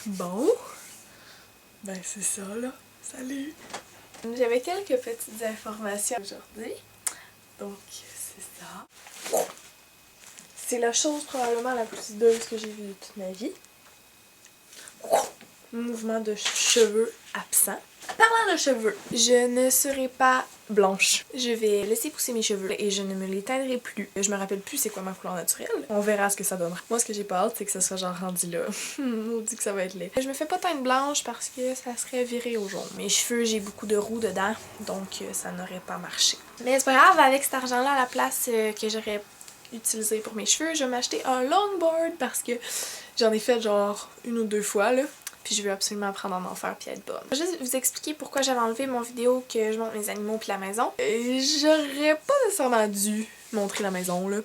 Bon, ben c'est ça là, salut! J'avais quelques petites informations aujourd'hui, donc c'est ça. C'est la chose probablement la plus hideuse que j'ai vue de toute ma vie. Mouvement de cheveux absent. Parlant de cheveux, je ne serai pas blanche. Je vais laisser pousser mes cheveux et je ne me les teindrai plus. Je me rappelle plus c'est quoi ma couleur naturelle. On verra ce que ça donnera. Moi, ce que j'ai pas hâte, c'est que ça soit genre rendu là. On dit que ça va être laid. Je me fais pas teindre blanche parce que ça serait viré au jaune. Mes cheveux, j'ai beaucoup de roux dedans, donc ça n'aurait pas marché. Mais c'est pas grave, avec cet argent-là, à la place que j'aurais utilisé pour mes cheveux, je vais m'acheter un longboard parce que j'en ai fait genre 1 ou 2 fois là. Puis je veux absolument apprendre à en faire puis être bonne. Je vais juste vous expliquer pourquoi j'avais enlevé mon vidéo que je montre mes animaux puis la maison. J'aurais pas nécessairement dû montrer la maison là,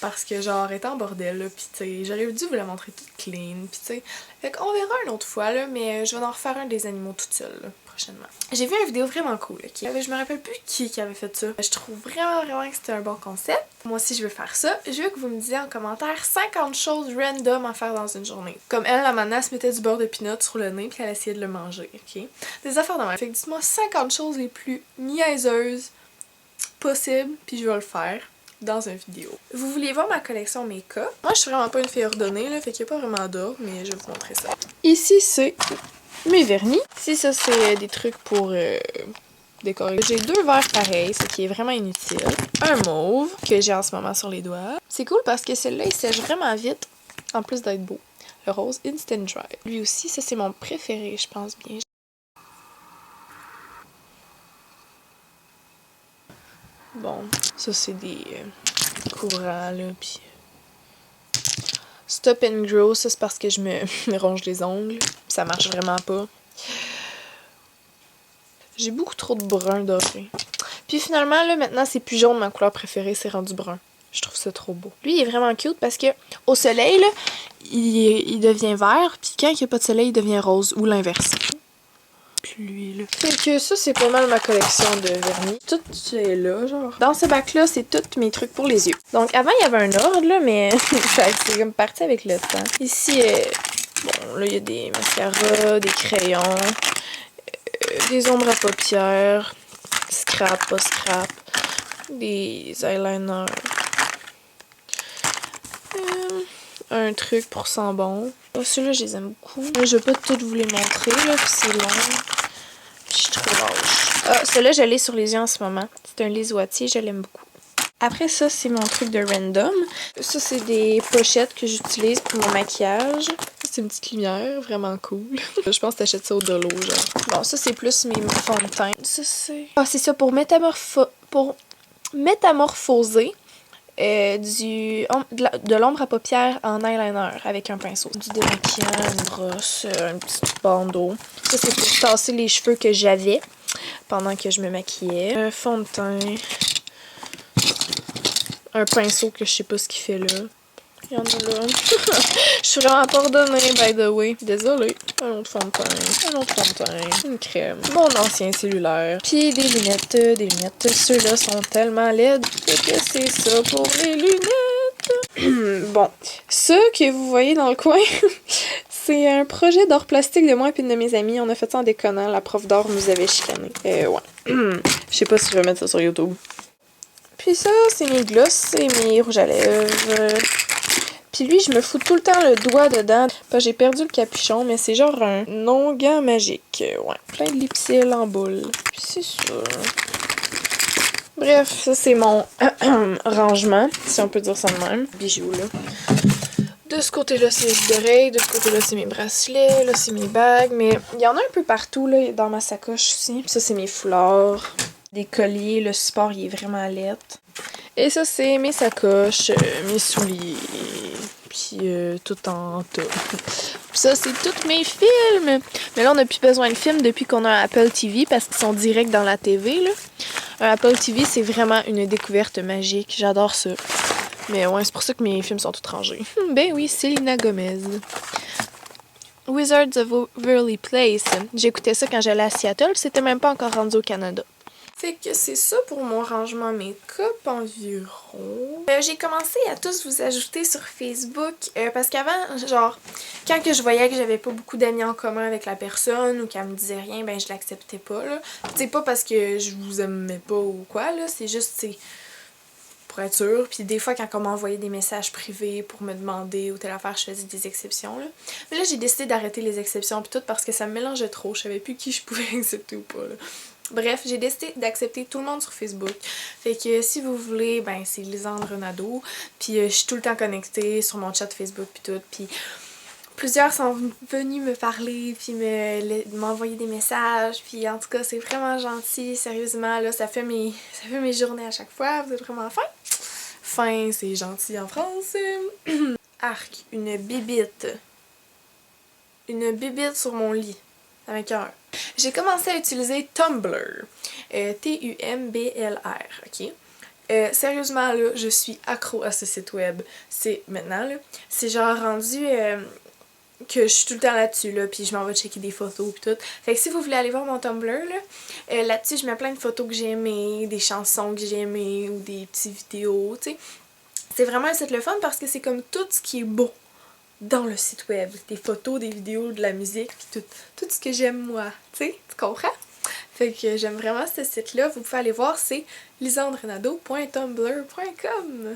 parce que genre elle était en bordel là, pis tu sais, j'aurais dû vous la montrer toute clean, pis tu sais. Fait qu'on verra une autre fois là, mais je vais en refaire un des animaux toute seule là, prochainement. J'ai vu une vidéo vraiment cool, ok? Je me rappelle plus qui avait fait ça. Je trouve vraiment que c'était un bon concept. Moi aussi je veux faire ça. Je veux que vous me disiez en commentaire 50 choses random à faire dans une journée. Comme elle, la mana, se mettait du beurre de pinot sur le nez puis elle essayait de le manger, ok? Des affaires de même. Fait que dites-moi 50 choses les plus niaiseuses possibles, puis je vais le faire dans une vidéo. Vous vouliez voir ma collection make-up? Moi, je suis vraiment pas une fille ordonnée, là, fait qu'il n'y a pas vraiment d'ordre, mais je vais vous montrer ça. Ici, c'est mes vernis. Ici, ça, c'est des trucs pour décorer. J'ai 2 verres pareils, ce qui est vraiment inutile. Un mauve, que j'ai en ce moment sur les doigts. C'est cool parce que celui-là, il sèche vraiment vite, en plus d'être beau. Le rose Instant Dry. Lui aussi, ça, c'est mon préféré, je pense bien. Bon, ça c'est des courants là, pis Stop and Grow, ça c'est parce que je me ronge les ongles, ça marche vraiment pas. J'ai beaucoup trop de brun doré. Puis finalement là, maintenant c'est plus jaune, ma couleur préférée, c'est rendu brun. Je trouve ça trop beau. Lui il est vraiment cute parce que au soleil là, il devient vert, puis quand il n'y a pas de soleil, il devient rose ou l'inverse. Lui, là. Fait que ça, c'est pas mal ma collection de vernis. Tout est là, genre. Dans ce bac-là, c'est tous mes trucs pour les yeux. Donc, avant, il y avait un ordre, là, mais c'est comme parti avec le temps. Ici, bon, là, il y a des mascaras, des crayons, des ombres à paupières, scrap, pas scrap, des eyeliners, un truc pour sent bon. Ceux-là, je les aime beaucoup. Je vais pas toutes vous les montrer, là, puis c'est long. Puis je suis trop lâche. Ah, celui-là, je l'ai sur les yeux en ce moment. C'est un lisoitier, je l'aime beaucoup. Après ça, c'est mon truc de random. Ça, c'est des pochettes que j'utilise pour mon maquillage. C'est une petite lumière, vraiment cool. Je pense que t'achètes ça au Dolo, genre. Bon, ça, c'est plus mes fonds de teint. Ça, c'est... Ah, c'est ça, pour métamorphoser. De l'ombre à paupières en eyeliner avec un pinceau. Du démaquillant, une brosse, un petit bandeau. Ça, c'est pour tasser les cheveux que j'avais pendant que je me maquillais. Un fond de teint. Un pinceau que je sais pas ce qu'il fait là. Il y en a là. Je suis vraiment pas ordonnée, by the way. Désolée. Un autre fond de teint. Un autre fond de teint. Une crème. Mon ancien cellulaire. Puis des lunettes. Des lunettes. Ceux-là sont tellement laides que c'est ça pour les lunettes. Bon. Ce que vous voyez dans le coin, c'est un projet d'art plastique de moi et une de mes amies. On a fait ça en déconnant. La prof d'art nous avait chicané. Ouais. Je sais pas si je vais mettre ça sur YouTube. Puis ça, c'est mes glosses et mes rouges à lèvres. Puis lui, je me fous tout le temps le doigt dedans. J'ai perdu le capuchon, mais c'est genre un onguent magique. Ouais, plein de lipsil en boule. Puis c'est ça. Bref, ça c'est mon rangement, si on peut dire ça de même. Bijoux, là. De ce côté-là, c'est mes oreilles. De ce côté-là, c'est mes bracelets. Là, c'est mes bagues. Mais il y en a un peu partout, là, dans ma sacoche aussi. Ça, c'est mes foulards. Des colliers. Le support, il est vraiment laid. Et ça, c'est mes sacoches, mes souliers. Puis tout en tas. Puis ça, c'est tous mes films. Mais là, on n'a plus besoin de films depuis qu'on a un Apple TV parce qu'ils sont directs dans la TV, là. Un Apple TV, c'est vraiment une découverte magique. J'adore ça. Mais ouais, c'est pour ça que mes films sont tous rangés. Ben oui, Selena Gomez. Wizards of Waverly Place. J'écoutais ça quand j'allais à Seattle, c'était même pas encore rendu au Canada. Fait que c'est ça pour mon rangement make-up environ. J'ai commencé à tous vous ajouter sur Facebook parce qu'avant, genre, quand que je voyais que j'avais pas beaucoup d'amis en commun avec la personne ou qu'elle me disait rien, ben je l'acceptais pas, là. C'est pas parce que je vous aimais pas ou quoi, là, c'est juste, c'est pour être sûre. Puis des fois, quand on m'envoyait des messages privés pour me demander ou telle affaire, je faisais des exceptions, là. Mais là, j'ai décidé d'arrêter les exceptions pis tout parce que ça me mélangeait trop. Je savais plus qui je pouvais accepter ou pas, là. Bref, j'ai décidé d'accepter tout le monde sur Facebook. Fait que si vous voulez, ben c'est Lisandre Nadeau. Puis je suis tout le temps connectée sur mon chat Facebook puis tout. Puis plusieurs sont venus me parler puis m'envoyer des messages. Puis en tout cas, c'est vraiment gentil. Sérieusement, là, ça fait mes journées à chaque fois. Vous êtes vraiment fin. Fin, c'est gentil en France. Arc, une bibite. Une bibite sur mon lit. Ça m'écoeure. J'ai commencé à utiliser Tumblr. T-U-M-B-L-R, ok? Sérieusement, là, je suis accro à ce site web. C'est maintenant, là. C'est genre rendu que je suis tout le temps là-dessus, là, puis je m'en vais checker des photos pis tout. Fait que si vous voulez aller voir mon Tumblr, là, là-dessus, je mets plein de photos que j'ai aimées, des chansons que j'ai aimées ou des petites vidéos, tu sais. C'est vraiment un site le fun parce que c'est comme tout ce qui est beau dans le site web. Des photos, des vidéos, de la musique, puis tout ce que j'aime moi. Tu sais, tu comprends? Fait que j'aime vraiment ce site-là. Vous pouvez aller voir, c'est lisandrenado.tumblr.com.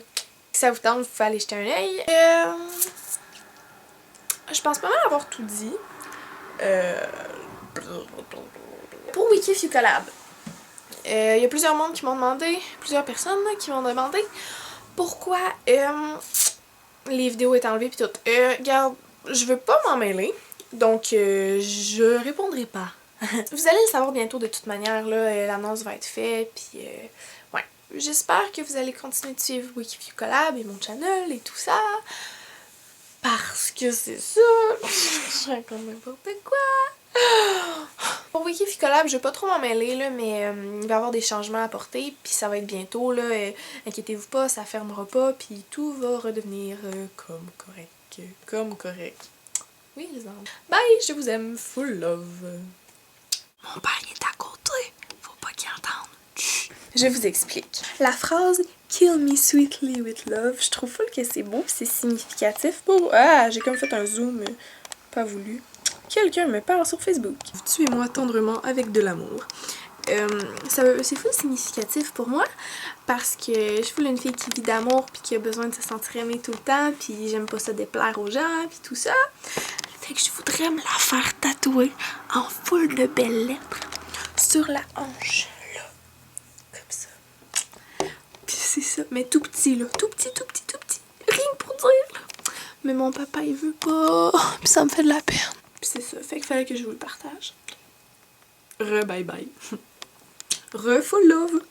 Si ça vous tente, vous pouvez aller jeter un œil. Je pense pas mal avoir tout dit. Pour Wikifucolab, il y a plusieurs mondes qui m'ont demandé, plusieurs personnes qui m'ont demandé pourquoi les vidéos étaient enlevées pis tout. Regarde, je veux pas m'en mêler, donc je répondrai pas. Vous allez le savoir bientôt de toute manière, là, l'annonce va être faite, pis ouais. J'espère que vous allez continuer de suivre Wikifucolab et mon channel et tout ça. Parce que c'est ça, je raconte n'importe quoi. Pour Wikifucolab, je vais pas trop m'en mêler, là, mais il va y avoir des changements à apporter, puis ça va être bientôt, là. Inquiétez-vous pas, ça fermera pas, puis tout va redevenir comme correct. Comme correct. Oui, les enfants. Bye, je vous aime, full love. Mon père est à côté, faut pas qu'il entende. Chut. Je vous explique. La phrase « Kill me sweetly with love », je trouve full que c'est beau, c'est significatif. Ah, j'ai comme fait un zoom, pas voulu. Quelqu'un me parle sur Facebook. Tuez-moi tendrement avec de l'amour. C'est full significatif pour moi parce que je suis une fille qui vit d'amour puis qui a besoin de se sentir aimée tout le temps puis j'aime pas ça déplaire aux gens puis tout ça. Fait que je voudrais me la faire tatouer en full de belles lettres sur la hanche, là. Comme ça. Puis c'est ça, mais tout petit, là. Tout petit. Rien que pour dire, là. Mais mon papa, il veut pas. Puis ça me fait de la peine. Puis c'est ça, fait qu'il fallait que je vous le partage. Bye bye. Full love.